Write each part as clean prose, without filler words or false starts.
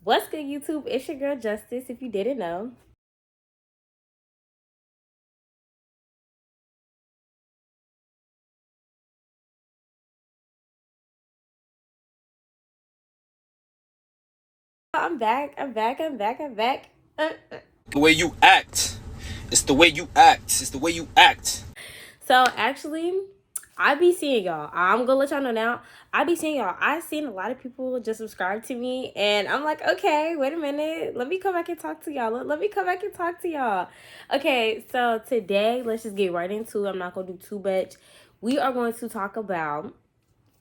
What's good, YouTube? It's your girl Justice, if you didn't know. I'm back. The way you act. It's the way you act. It's the way you act. So actually, I be seeing y'all. I'm gonna let y'all know now. I be seeing y'all. I seen a lot of people just subscribe to me, and I'm like, okay, wait a minute. Let me come back and talk to y'all. Let me come back and talk to y'all. Okay, so today, let's just get right into it. I'm not gonna do too much. We are going to talk about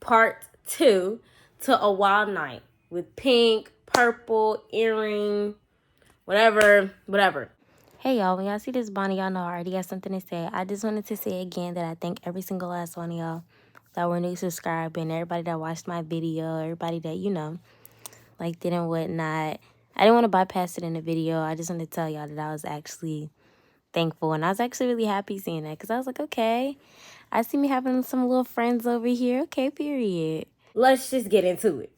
part 2 to A Wild Night with Pink, Purple, Earring, whatever. Hey y'all, when y'all see this Bonnie, y'all know I already got something to say. I just wanted to say again that I thank every single last one of y'all that were new subscribing, everybody that watched my video, everybody that, liked it and whatnot. I didn't want to bypass it in the video. I just wanted to tell y'all that I was actually thankful. And I was actually really happy seeing that because I was like, okay, I see me having some little friends over here. Okay, period. Let's just get into it.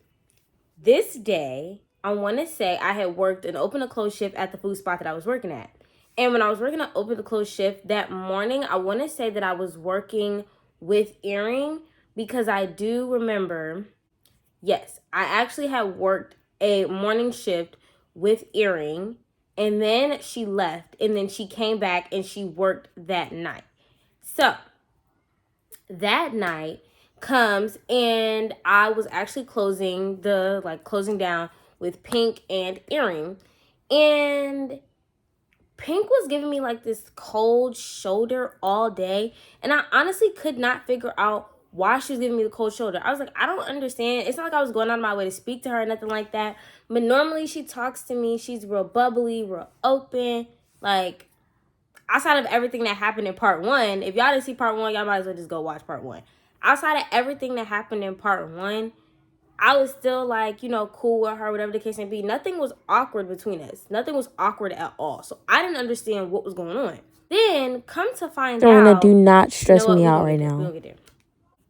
This day, I want to say I had worked an open to close shift at the food spot that I was working at. And when I was working an open to close shift that morning, I want to say that I was working with Earring because I do remember, yes, I actually had worked a morning shift with Earring, and then she left, and then she came back and she worked that night. So that night comes and I was actually closing down with Pink and Earring, and Pink was giving me like this cold shoulder all day, and I honestly could not figure out why she was giving me the cold shoulder. I was like, I don't understand. It's not like I was going out of my way to speak to her or nothing like that, but normally she talks to me, she's real bubbly, real open, like outside of everything that happened in part 1. If y'all didn't see part 1, y'all might as well just go watch part 1. Outside of everything that happened in part 1, I was still like, cool with her, whatever the case may be. Nothing was awkward between us. Nothing was awkward at all. So I didn't understand what was going on. Then come to find Serena, out, do not stress what? me We out gonna right get there. We now. gonna get there.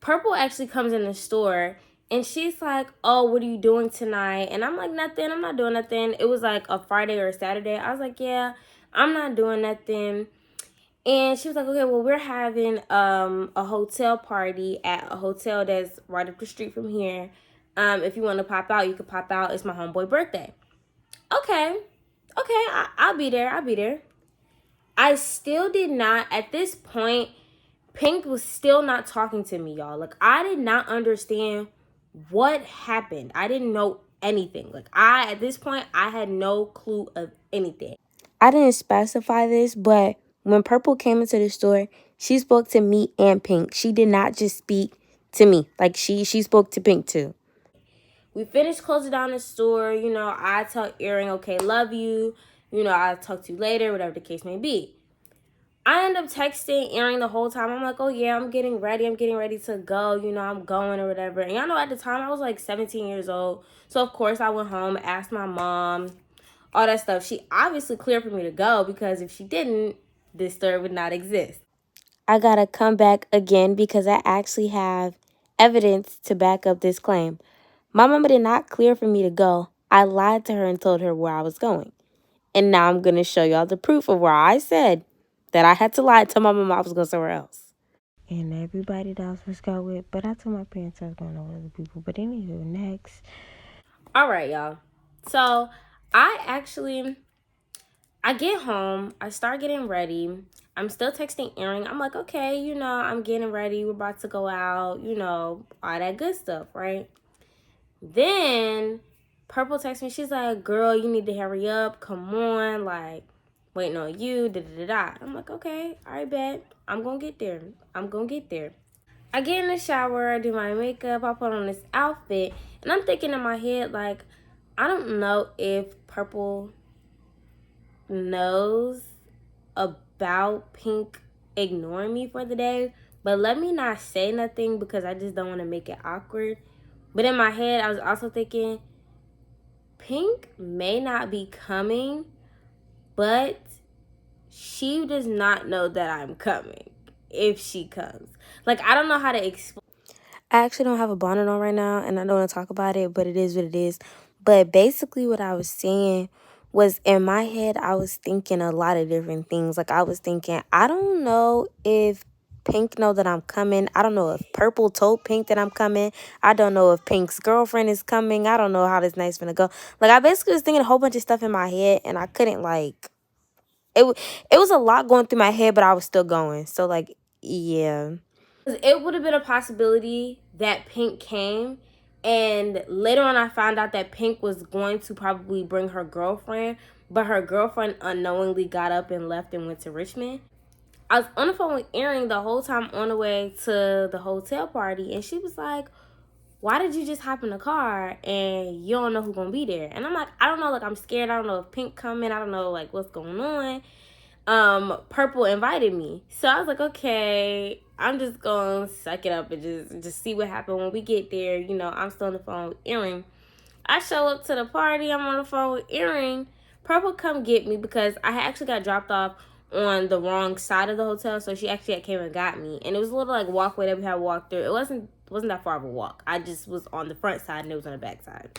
Purple actually comes in the store and she's like, oh, what are you doing tonight? And I'm like, nothing. I'm not doing nothing. It was like a Friday or a Saturday. I was like, yeah, I'm not doing nothing. And she was like, okay, well, we're having a hotel party at a hotel that's right up the street from here. If you want to pop out, you can pop out. It's my homeboy birthday. Okay. I'll be there. I still did not, at this point, Pink was still not talking to me, y'all. Like, I did not understand what happened. I didn't know anything. Like, at this point, I had no clue of anything. I didn't specify this, but when Purple came into the store, she spoke to me and Pink. She did not just speak to me. Like she spoke to Pink too. We finished closing down the store. I tell Earring, okay, love you. I'll talk to you later, whatever the case may be. I end up texting Earring the whole time. I'm like, oh, yeah, I'm getting ready. I'm getting ready to go. I'm going or whatever. And y'all know at the time I was like 17 years old. So, of course, I went home, asked my mom, all that stuff. She obviously cleared for me to go because if she didn't, this story would not exist. I gotta come back again because I actually have evidence to back up this claim. My mama did not clear for me to go. I lied to her and told her where I was going. And now I'm gonna show y'all the proof of where I said that I had to lie to my mama I was going somewhere else. And everybody that I was supposed to go with, but I told my parents I was going with other people. But anywho, next. All right, y'all. So, I get home, I start getting ready. I'm still texting Earring. I'm like, okay, I'm getting ready. We're about to go out, all that good stuff, right? Then Purple texts me. She's like, girl, you need to hurry up. Come on. Like, waiting on you. Da da da da. I'm like, okay, all right, bet. I'm going to get there. I get in the shower. I do my makeup. I put on this outfit. And I'm thinking in my head, like, I don't know if Purple knows about Pink ignoring me for the day, but let me not say nothing because I just don't want to make it awkward. But in my head, I was also thinking, Pink may not be coming, but she does not know that I'm coming if she comes. Like, I don't know how to explain. I actually don't have a bonnet on right now, and I don't want to talk about it, but it is what it is. But basically what I was saying was, in my head, I was thinking a lot of different things. Like, I was thinking, I don't know if Pink know that I'm coming. I don't know if Purple told Pink that I'm coming. I don't know if Pink's girlfriend is coming. I don't know how this night's gonna go. Like, I basically was thinking a whole bunch of stuff in my head, and I couldn't, like, it was a lot going through my head, but I was still going. So, like, yeah. It would have been a possibility that Pink came, and later on I found out that Pink was going to probably bring her girlfriend, but her girlfriend unknowingly got up and left and went to Richmond. I was on the phone with Erin the whole time on the way to the hotel party, and she was like, why did you just hop in the car and you don't know who's gonna be there? And I'm like, I don't know, like, I'm scared. I don't know if Pink coming. I don't know, like, what's going on. Purple invited me, so I was like, okay, I'm just gonna suck it up and just see what happened when we get there. You know, I'm still on the phone with Erin. I show up to the party, I'm on the phone with Erin. Purple come get me because I actually got dropped off on the wrong side of the hotel, so she actually came and got me, and it was a little like walkway that we had walked through. It wasn't that far of a walk. I just was on the front side and it was on the back side.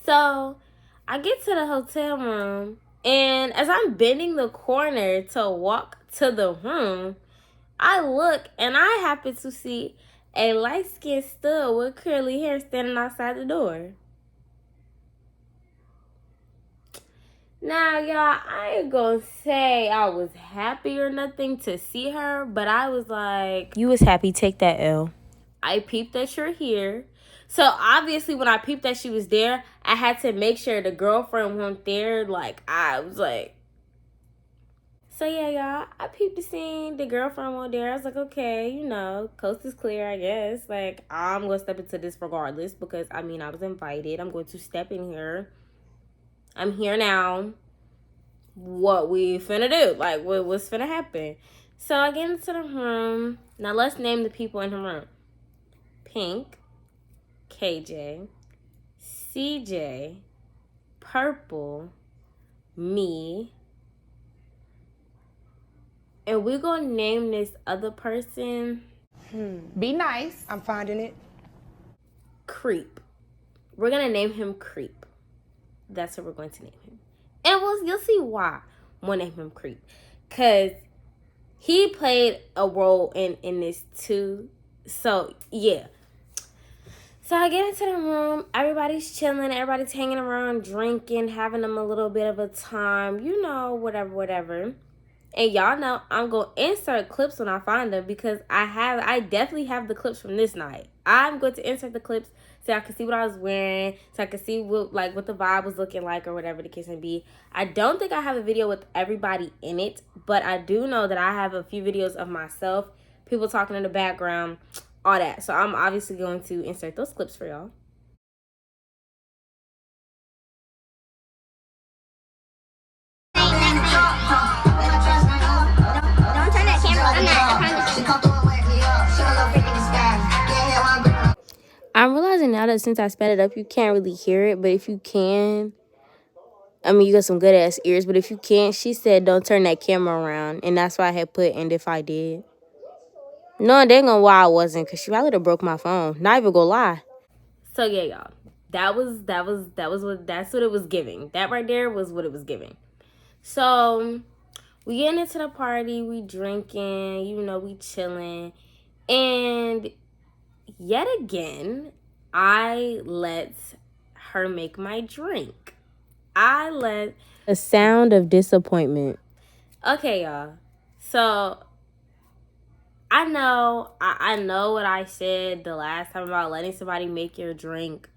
So I get to the hotel room, and as I'm bending the corner to walk to the room, I look and I happen to see a light-skinned stud with curly hair standing outside the door. Now, y'all, I ain't gonna say I was happy or nothing to see her, but I was like, You was happy, take that L. I peeped that you're here. So obviously when I peeped that she was there, I had to make sure the girlfriend wasn't there. Like, I was like, so yeah, y'all, I peeped the scene. The girlfriend wasn't there. I was like, okay, you know, coast is clear, I guess. Like, I'm going to step into this regardless because, I mean, I was invited. I'm going to step in here. I'm here now. What we finna do? Like, what's finna happen? So I get into the room. Now, let's name the people in the room. Pink, KJ, CJ, Purple, me, and we're gonna name this other person Be nice. I'm finding it. Creep. We're gonna name him Creep. That's what we're going to name him. And you'll see why we'll name him Creep. Because he played a role in this too. So, yeah. So I get into the room, everybody's chilling, everybody's hanging around, drinking, having them a little bit of a time, you know, whatever. And y'all know I'm going to insert clips when I find them because I definitely have the clips from this night. I'm going to insert the clips so I can see what I was wearing, so I can see what the vibe was looking like or whatever the case may be. I don't think I have a video with everybody in it, but I do know that I have a few videos of myself, people talking in the background, all that. So I'm obviously going to insert those clips for y'all. Don't turn that camera on. I'm not. I'm realizing now that since I sped it up, you can't really hear it. But if you can, I mean, you got some good ass ears. But if you can't, she said don't turn that camera around. And that's why I had put and if I did. No, they ain't gonna why I wasn't. Because she probably would have broke my phone. Not even gonna lie. So yeah, y'all. That's what it was giving. That right there was what it was giving. So we getting into the party, we drinking, you know, we chilling. And yet again, I let her make my drink. A sound of disappointment. Okay, y'all. So I know what I said the last time about letting somebody make your drink.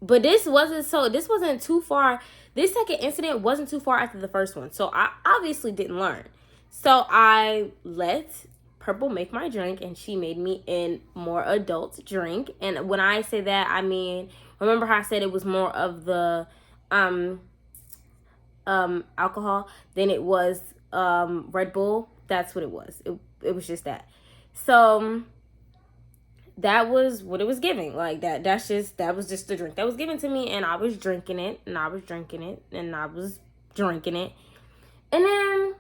But this wasn't too far. This second incident wasn't too far after the first one. So I obviously didn't learn. So I let Purple make my drink and she made me a more adult drink. And when I say that, I mean, remember how I said it was more of the alcohol than it was Red Bull? That's what it was. It was just that. So that was what it was giving. Like that was just the drink that was given to me, and I was drinking it, and I was drinking it, and I was drinking it. And then,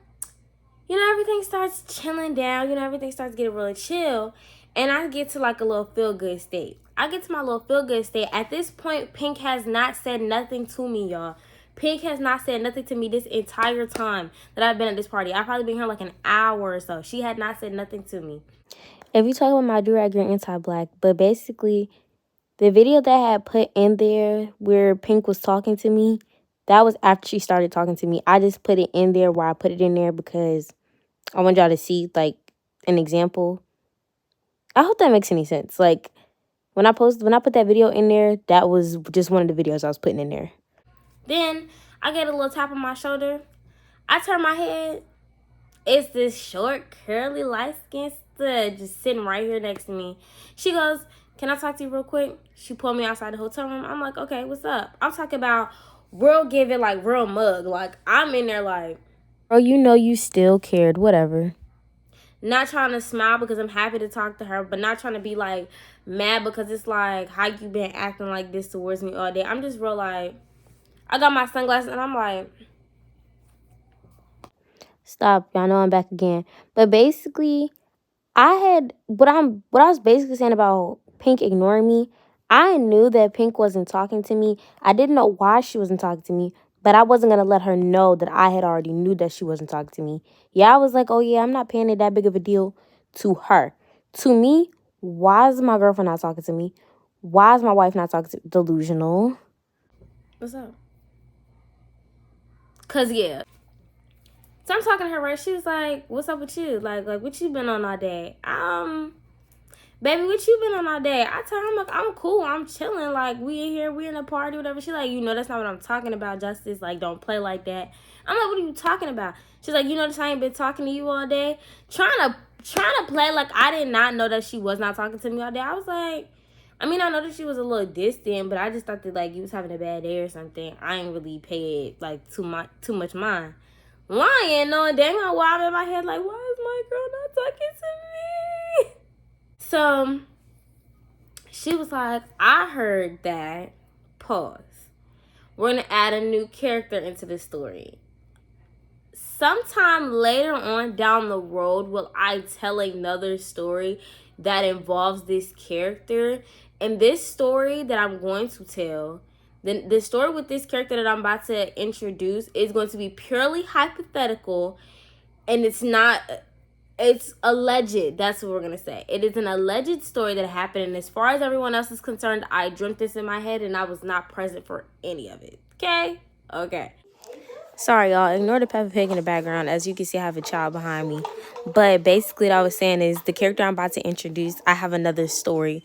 you know, everything starts chilling down, you know, everything starts getting really chill, and I get to like a little feel good state. I get to my little feel good state. At this point, Pink has not said nothing to me, y'all. Pink has not said nothing to me this entire time that I've been at this party. I've probably been here like an hour or so. She had not said nothing to me. If you talk about my do-rag, you're anti-black. But basically, the video that I had put in there where Pink was talking to me, that was after she started talking to me. I just put it in there where I put it in there because I want y'all to see, like, an example. I hope that makes any sense. Like, when I put that video in there, that was just one of the videos I was putting in there. Then I get a little tap on my shoulder. I turn my head. It's this short, curly, light-skinned stud just sitting right here next to me. She goes, "Can I talk to you real quick?" She pulled me outside the hotel room. I'm like, "Okay, what's up?" I'm talking about real giving, like real mug. Like, I'm in there like, Bro, you know you still cared. Whatever. not trying to smile because I'm happy to talk to her, but not trying to be like mad because it's like, how you been acting like this towards me all day? I'm just real like, I got my sunglasses and I'm like, Stop. Y'all know I'm back again. But basically, I had what I was basically saying about Pink ignoring me. I knew that Pink wasn't talking to me. I didn't know why she wasn't talking to me, but I wasn't gonna let her know that I had already knew that she wasn't talking to me. Yeah, I was like, oh yeah, I'm not paying it that big of a deal to her. To me, why is my girlfriend not talking to me? Why is my wife not talking to me? Delusional. "What's up?" Cause yeah. So I'm talking to her, right? She was like, "What's up with you? Like what you been on all day?" Baby, what you been on all day? I tell her, I'm cool, I'm chilling. Like, we in here, we in a party, whatever. She like, that's not what I'm talking about, Justice. Like, don't play like that. I'm like, what are you talking about? She's like, notice I ain't been talking to you all day. Trying to play like I did not know that she was not talking to me all day. I was like, I know that she was a little distant, but I just thought that like you was having a bad day or something. I ain't really paid like too much mind. Lying, knowing dang on why I'm in my head like, why is my girl not talking to me? So she was like, I heard that. Pause. We're going to add a new character into the story. Sometime later on down the road, will I tell another story that involves this character? And this story that I'm going to tell, the story with this character that I'm about to introduce is going to be purely hypothetical. And it's alleged. That's what we're going to say. It is an alleged story that happened. And as far as everyone else is concerned, I dreamt this in my head and I was not present for any of it. Okay? Okay. Sorry, y'all. Ignore the Peppa Pig in the background. As you can see, I have a child behind me. But basically what I was saying is the character I'm about to introduce, I have another story.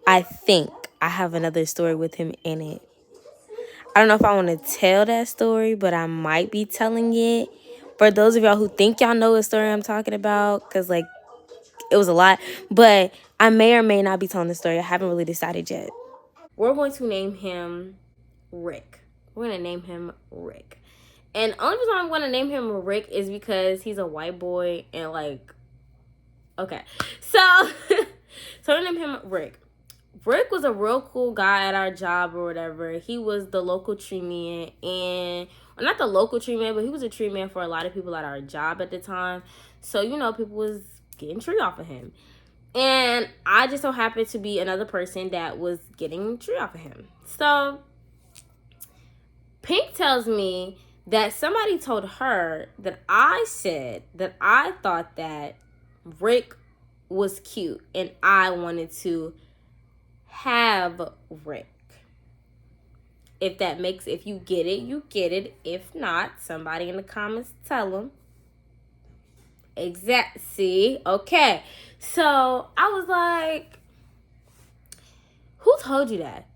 I think I have another story with him in it. I don't know if I want to tell that story, but I might be telling it. For those of y'all who think y'all know what story I'm talking about, because, like, it was a lot. But I may or may not be telling the story. I haven't really decided yet. We're going to name him Rick. We're going to name him Rick. And the only reason I'm going to name him Rick is because he's a white boy and, like, okay. So, so I named him Rick. Rick was a real cool guy at our job or whatever. He was the local tree man and, well, not the local tree man, but he was a tree man for a lot of people at our job at the time. So, people was getting tree off of him. And I just so happened to be another person that was getting tree off of him. So, Pink tells me that somebody told her that I said that I thought that Rick was cute and I wanted to have Rick. If you get it, you get it. If not, somebody in the comments tell them. See? Okay. So I was like, who told you that?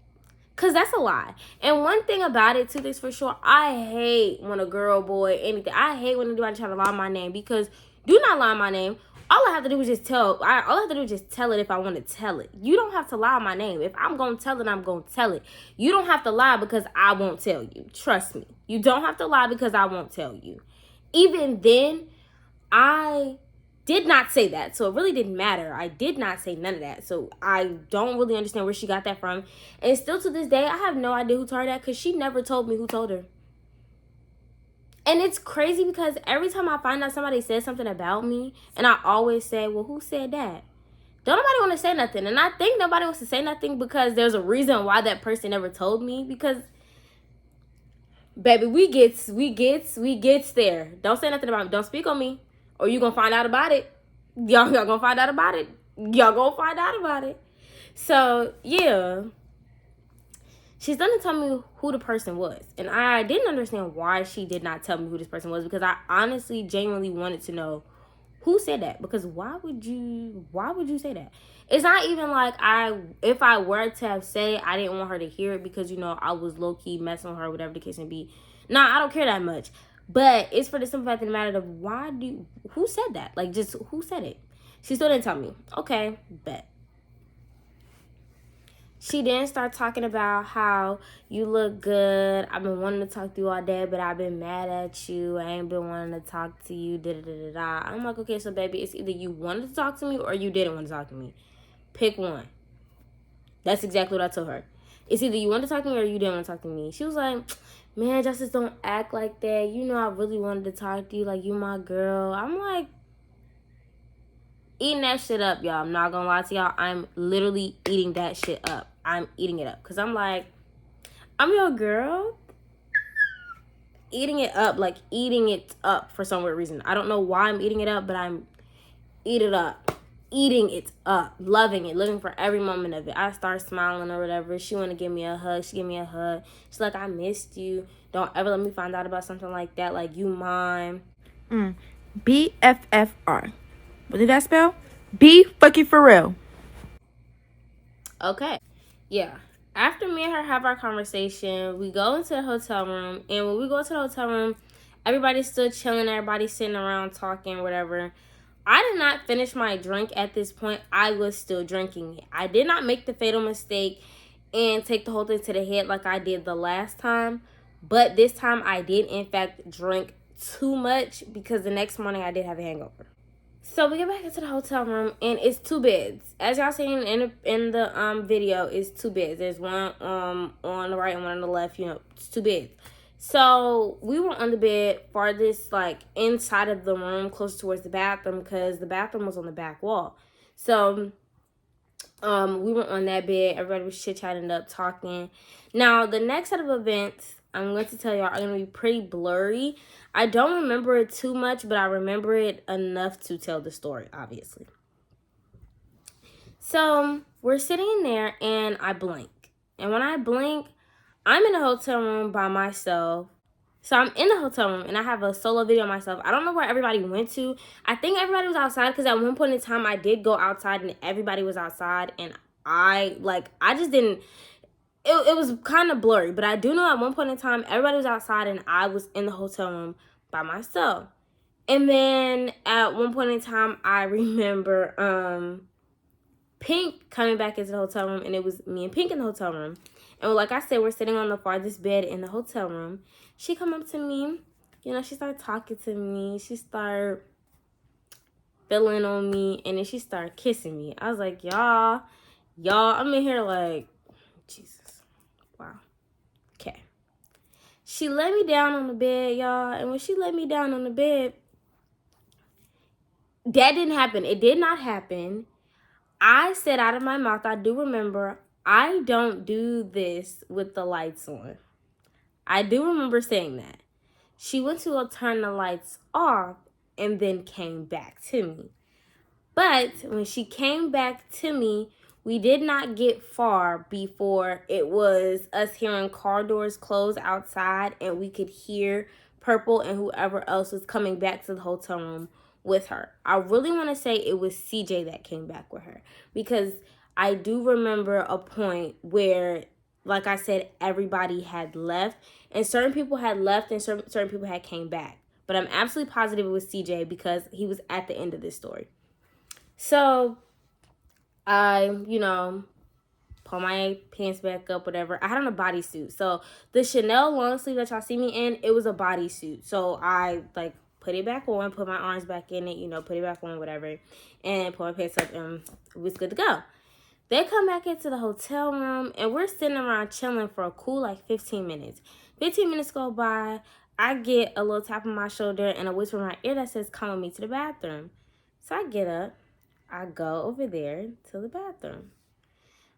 Because that's a lie. And one thing about it, two things for sure, I hate when a girl, boy, anything. I hate when anybody try to lie my name because do not lie my name. All I have to do is just tell. All I have to do is just tell it if I want to tell it. You don't have to lie my name. If I'm going to tell it, I'm going to tell it. You don't have to lie because I won't tell you. Trust me. You don't have to lie because I won't tell you. Even then, I did not say that. So it really didn't matter. I did not say none of that. So I don't really understand where she got that from. And still to this day, I have no idea who told her that because she never told me who told her. And it's crazy because every time I find out somebody says something about me, and I always say, well, who said that? don't nobody want to say nothing. And I think nobody wants to say nothing because there's a reason why that person never told me. Because, baby, we gets there. Don't say nothing about me. Don't speak on me, or you gonna find out about it. Y'all gonna find out about it. Y'all gonna find out about it. So yeah, she's done to tell me who the person was, and I didn't understand why she did not tell me who this person was, because I honestly, genuinely wanted to know who said that. Because why would you say that? It's not even like if I were to have said I didn't want her to hear it because, you know, I was low-key messing with her, whatever the case may be. Nah, I don't care that much. But it's for the simple fact of the matter of who said that? Like, just who said it? She still didn't tell me. Okay, bet. She then started talking about how you look good. I've been wanting to talk to you all day, but I've been mad at you. I ain't been wanting to talk to you. Da da da da. I'm like, okay, so baby, it's either you wanted to talk to me or you didn't want to talk to me. Pick one. That's exactly what I told her. It's either you want to talk to me or you didn't want to talk to me. She was like, man, Justice, don't act like that. You know I really wanted to talk to you. Like, you my girl. I'm like, eating that shit up, y'all. I'm not gonna lie to y'all. I'm literally eating that shit up. I'm eating it up. Because I'm like, I'm your girl. Eating it up. Like, eating it up for some weird reason. I don't know why I'm eating it up, but I'm eating it up. Eating it up. Loving it. Living for every moment of it. I start smiling or whatever. She want to give me a hug. She give me a hug. She's like, I missed you. Don't ever let me find out about something like that. Like, you mine. BFFR. What did that spell? B fucking for real. Okay. Yeah. After me and her have our conversation, we go into the hotel room. And when we go to the hotel room, everybody's still chilling. Everybody's sitting around talking, whatever. I did not finish my drink at this point. I was still drinking it. I did not make the fatal mistake and take the whole thing to the head like I did the last time. But this time I did, in fact, drink too much because the next morning I did have a hangover. So we get back into the hotel room and it's two beds. As y'all seen in the video, it's two beds. There's one on the right and one on the left. You know, it's two beds. So we were on the bed farthest, like, inside of the room, close towards the bathroom, because the bathroom was on the back wall. So we were on that bed. Everybody was chit-chatting up, talking. Now, the next set of events I'm going to tell y'all are going to be pretty blurry. I don't remember it too much, but I remember it enough to tell the story, obviously. So we're sitting in there, and I blink. And when I blink, I'm in a hotel room by myself. So I'm in the hotel room, and I have a solo video of myself. I don't know where everybody went to. I think everybody was outside, because at one point in time, I did go outside, and everybody was outside. And I just didn't... It was kind of blurry, but I do know at one point in time, everybody was outside, and I was in the hotel room by myself. And then at one point in time, I remember Pink coming back into the hotel room, and it was me and Pink in the hotel room. And like I said, we're sitting on the farthest bed in the hotel room. She come up to me, you know, she started talking to me. She started feeling on me, and then she started kissing me. I was like, y'all, I'm in here like, Jesus. Wow. Okay. She let me down on the bed, y'all. And when she let me down on the bed, that didn't happen. It did not happen. I said out of my mouth, I do remember, I don't do this with the lights on. I do remember saying that. She went to go turn the lights off and then came back to me. But when she came back to me, we did not get far before it was us hearing car doors close outside, and we could hear Purple and whoever else was coming back to the hotel room with her. I really want to say it was CJ that came back with her, because I do remember a point where, like I said, everybody had left, and certain people had left and certain people had came back. But I'm absolutely positive it was CJ because he was at the end of this story. So I, pull my pants back up, whatever. I had on a bodysuit. So the Chanel long sleeve that y'all see me in, it was a bodysuit. So I, put it back on, put my arms back in it, put it back on, whatever, and pull my pants up, and it was good to go. They come back into the hotel room, and we're sitting around chilling for a cool, 15 minutes. 15 minutes go by. I get a little tap on my shoulder and a whisper in my ear that says, come with me to the bathroom. So I get up. I go over there to the bathroom.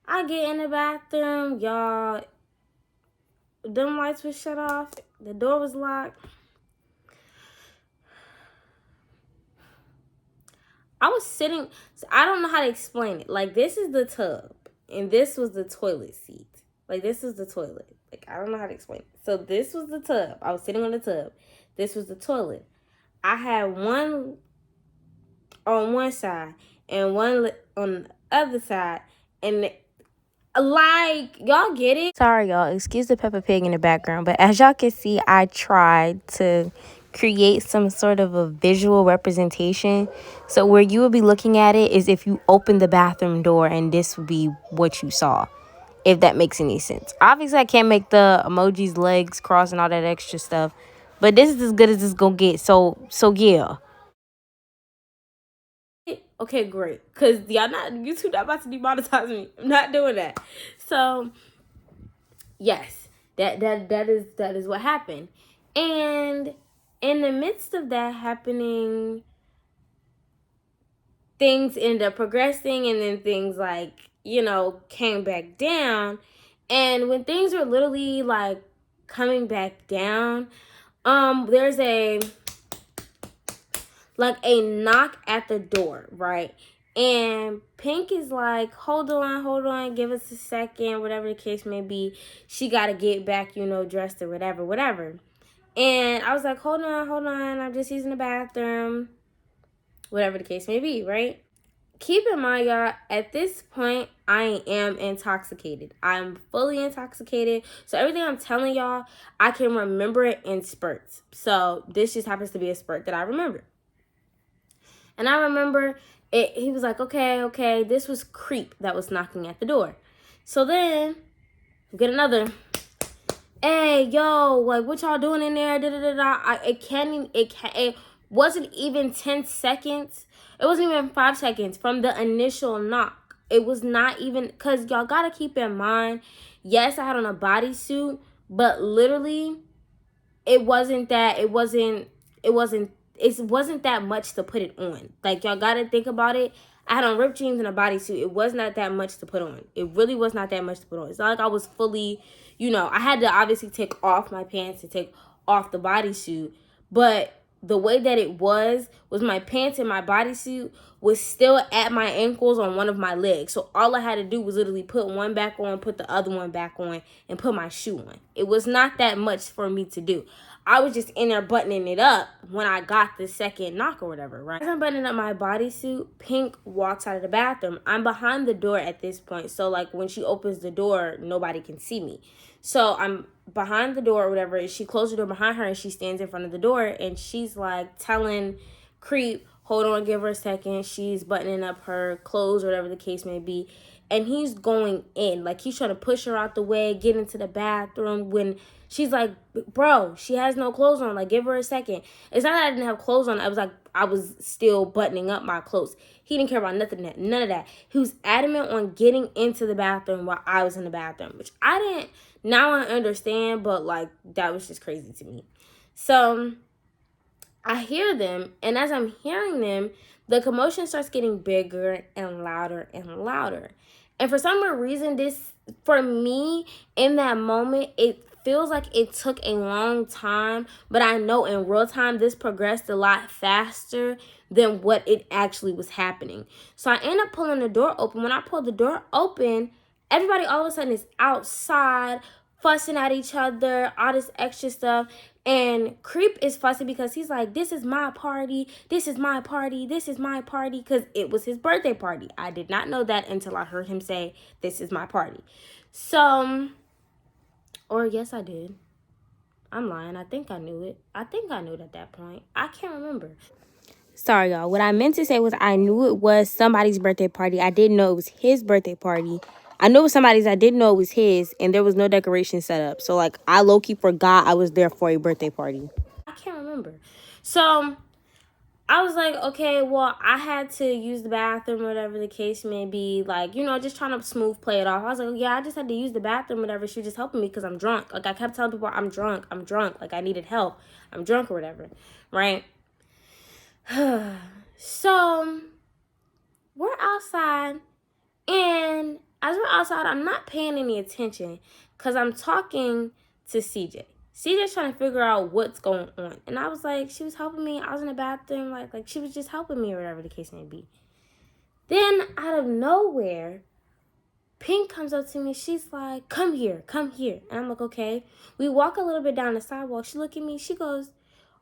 I get in the bathroom, y'all. Them lights was shut off. The door was locked. I was sitting, so I don't know how to explain it. Like, this is the tub, and this was the toilet seat. Like, this is the toilet. Like, I don't know how to explain it. So, this was the tub. I was sitting on the tub. This was the toilet. I had one on one side and one on the other side. And, like, y'all get it? Sorry, y'all. Excuse the Peppa Pig in the background. But as y'all can see, I tried to create some sort of a visual representation. So where you would be looking at it is if you open the bathroom door and this would be what you saw. If that makes any sense. Obviously, I can't make the emojis, legs, cross, and all that extra stuff. But this is as good as it's gonna get. So yeah. Okay, great. Because YouTube not about to demonetize me. I'm not doing that. So, yes, that is what happened. And in the midst of that happening, things ended up progressing, and then things like, came back down. And when things were literally like coming back down, there's a knock at the door, right? And Pink is like, hold on, give us a second, whatever the case may be. She got to get back, dressed or whatever. And I was like, hold on, I'm just using the bathroom, whatever the case may be, right? Keep in mind, y'all, at this point, I am intoxicated. I'm fully intoxicated. So everything I'm telling y'all, I can remember it in spurts. So this just happens to be a spurt that I remember. And I remember it. He was like, okay, this was Creep that was knocking at the door. So then, get another, hey, yo, like, what y'all doing in there? It wasn't even 10 seconds. It wasn't even 5 seconds from the initial knock. It was not even, because y'all got to keep in mind, yes, I had on a bodysuit, but literally, it wasn't that much to put it on. Like, y'all gotta think about it. I had on ripped jeans and a bodysuit. It was not that much to put on. It really was not that much to put on. It's not like I was fully, I had to obviously take off my pants to take off the bodysuit. But the way that it was my pants and my bodysuit was still at my ankles on one of my legs. So all I had to do was literally put one back on, put the other one back on, and put my shoe on. It was not that much for me to do. I was just in there buttoning it up when I got the second knock or whatever, right? As I'm buttoning up my bodysuit, Pink walks out of the bathroom. I'm behind the door at this point. So, like, when she opens the door, nobody can see me. So, I'm behind the door or whatever. She closed the door behind her and she stands in front of the door. And she's, like, telling Creep, hold on, give her a second. She's buttoning up her clothes or whatever the case may be. And he's going in. Like, he's trying to push her out the way, get into the bathroom when she's like, bro, she has no clothes on. Like, give her a second. It's not that I didn't have clothes on. I was still buttoning up my clothes. He didn't care about none of that. He was adamant on getting into the bathroom while I was in the bathroom, which I didn't now I understand, but, like, that was just crazy to me. So I hear them, and as I'm hearing them, the commotion starts getting bigger and louder and louder. And for some reason, for me, in that moment, it feels like it took a long time, but I know in real time, this progressed a lot faster than what it actually was happening. So I end up pulling the door open. When I pull the door open, everybody all of a sudden is outside, fussing at each other, all this extra stuff. And Creep is fussing because he's like, this is my party, this is my party, this is my party, because it was his birthday party. I did not know that until I heard him say, this is my party. So, or yes, I did. I'm lying. I think I knew it. I think I knew it at that point. I can't remember. Sorry, y'all. What I meant to say was I knew it was somebody's birthday party. I didn't know it was his birthday party. I knew it was somebody's. I didn't know it was his, and there was no decoration set up. So, like, I low-key forgot I was there for a birthday party. I can't remember. So I was like, okay, well, I had to use the bathroom, whatever the case may be. Like, just trying to smooth play it off. I was like, yeah, I just had to use the bathroom, whatever. She was just helping me because I'm drunk. Like, I kept telling people, I'm drunk. Like, I needed help. I'm drunk or whatever, right? So we're outside, and as we're outside, I'm not paying any attention because I'm talking to CJ. CJ's trying to figure out what's going on. And I was like, she was helping me. I was in the bathroom, like she was just helping me or whatever the case may be. Then out of nowhere, Pink comes up to me. She's like, come here. And I'm like, okay. We walk a little bit down the sidewalk. She look at me. She goes,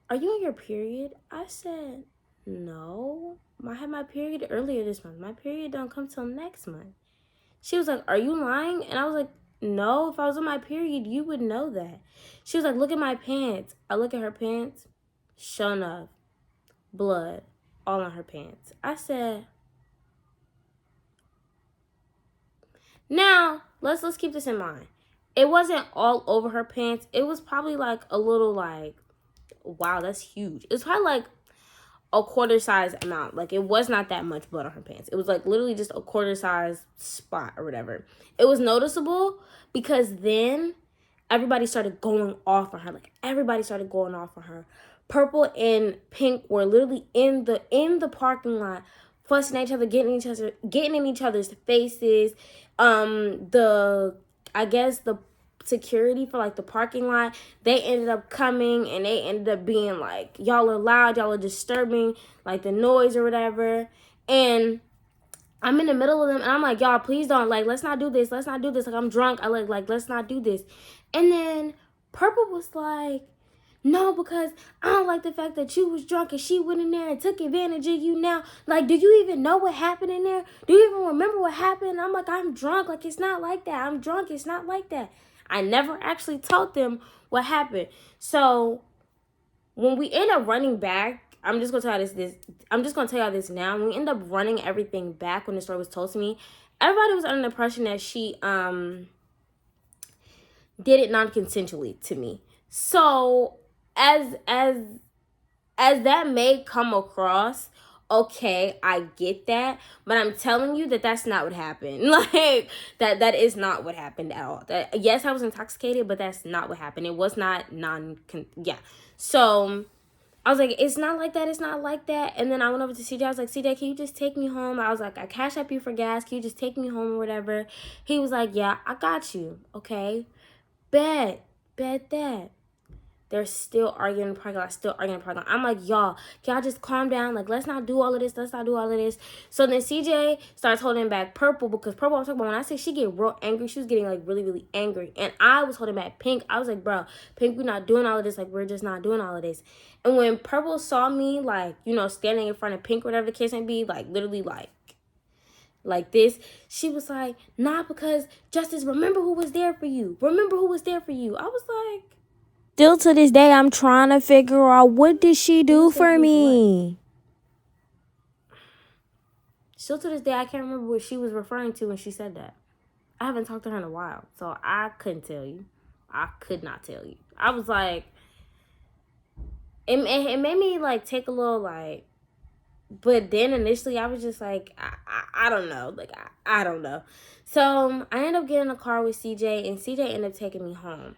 are you on your period? I said, no. I had my period earlier this month. My period don't come till next month. She was like, are you lying? And I was like, no, if I was on my period, you would know that. She was like, look at my pants. I look at her pants. Sure enough, blood all on her pants. I said, now, let's keep this in mind. It wasn't all over her pants. It was probably like a little like, wow, that's huge. It was probably like a quarter size amount. Like, it was not that much blood on her pants. It was like literally just a quarter size spot or whatever. It was noticeable because then everybody started going off on her. Like, everybody started going off on her. Purple and Pink were literally in the parking lot, fussing at each other, getting in each other's faces. I guess the security for like the parking lot, they ended up coming and they ended up being like, y'all are loud, y'all are disturbing like the noise or whatever. And I'm in the middle of them and I'm like, y'all, please don't, like, let's not do this, like, I'm drunk, I like let's not do this. And then Purple was like, no, because I don't like the fact that you was drunk and she went in there and took advantage of you now. Like, do you even know what happened in there? Do you even remember what happened? And I'm like, I'm drunk. Like, it's not like that. I'm drunk. It's not like that. I never actually told them what happened. So when we end up running back, I'm just gonna tell y'all this now. When we end up running everything back when the story was told to me, everybody was under the impression that she did it non-consensually to me. So as that may come across, okay, I get that, but I'm telling you that that's not what happened. Like, that is not what happened at all. That, yes, I was intoxicated, but that's not what happened. It was not So I was like, it's not like that. And then I went over to CJ. I was like, CJ, can you just take me home? I was like, I cash up you for gas. Can you just take me home or whatever? He was like, yeah, I got you. Okay. Bet that. They're still arguing in the parking lot, I'm like, y'all, can y'all just calm down? Like, let's not do all of this. So then CJ starts holding back Purple, because Purple, I'm talking about, when I say she get real angry, she was getting, like, really, really angry. And I was holding back Pink. I was like, bro, Pink, we're not doing all of this. Like, we're just not doing all of this. And when Purple saw me, like, you know, standing in front of Pink, whatever the case may be, like, literally, like this, she was like, nah, because Justice, remember who was there for you. I was like, Still to this day, I'm trying to figure out, what did she do for me? still to this day, I can't remember what she was referring to when she said that. I haven't talked to her in a while, so I couldn't tell you. I could not tell you. I was like, it made me, like, take a little, like, but then initially I was just like, I don't know. Like, I don't know. So I ended up getting in a car with CJ, and CJ ended up taking me home.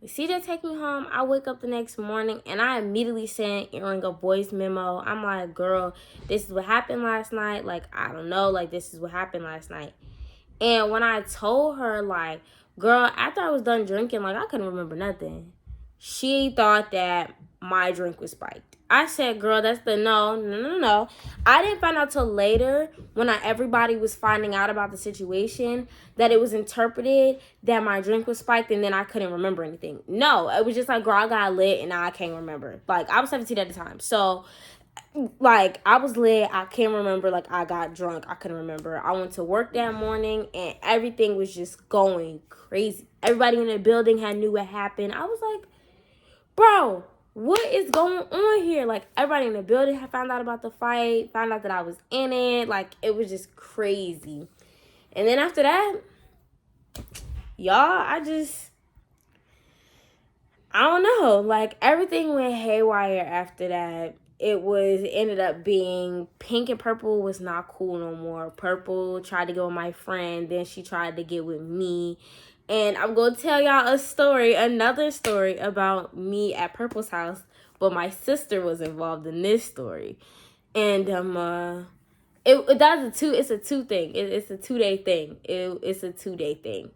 CJ take me home. I wake up the next morning and I immediately sent Erin a voice memo. I'm like, girl, this is what happened last night. Like, I don't know. Like, this is what happened last night. And when I told her, like, girl, after I was done drinking, like, I couldn't remember nothing. She thought that my drink was spiked. I said, girl, that's the no. I didn't find out till later, when everybody was finding out about the situation, that it was interpreted that my drink was spiked and then I couldn't remember anything. No, it was just like, girl, I got lit and now I can't remember. Like, I was 17 at the time. So, like, I was lit. I can't remember. Like, I got drunk. I couldn't remember. I went to work that morning and everything was just going crazy. Everybody in the building knew what happened. I was like, bro, what is going on here? Like, everybody in the building had found out about the fight, found out that I was in it. Like, it was just crazy. And then after that, y'all, I don't know. Like, everything went haywire after that. It ended up being Pink and Purple was not cool no more. Purple tried to get with my friend, then she tried to get with me. And I'm going to tell y'all another story about me at Purple's house. But my sister was involved in this story. And It's a two thing. It's a 2-day thing. It's a 2-day thing.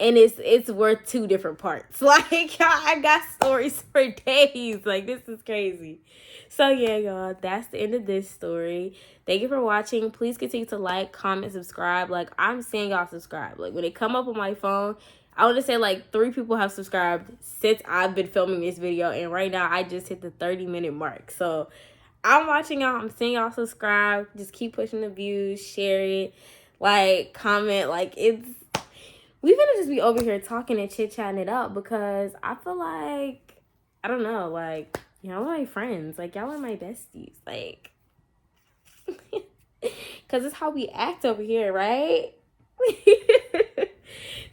And it's worth 2 different parts. Like, I got stories for days. Like, this is crazy. So yeah, y'all, that's the end of this story. Thank you for watching. Please continue to like, comment, subscribe. Like, I'm seeing y'all subscribe. Like, when it come up on my phone, I want to say like 3 people have subscribed since I've been filming this video, and right now I just hit the 30-minute mark. So I'm watching y'all. I'm seeing y'all subscribe. Just keep pushing the views, share it, like, comment. Like, we gonna just be over here talking and chit-chatting it up, because I feel like, I don't know, like, y'all are my friends. Like, y'all are my besties. Like, because it's how we act over here, right?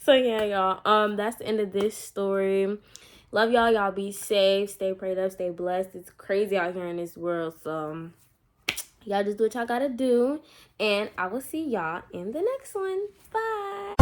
So yeah, y'all, that's the end of this story. Love y'all. Y'all be safe, stay prayed up, stay blessed. It's crazy out here in this world. So y'all just do what y'all gotta do, and I will see y'all in the next one. Bye.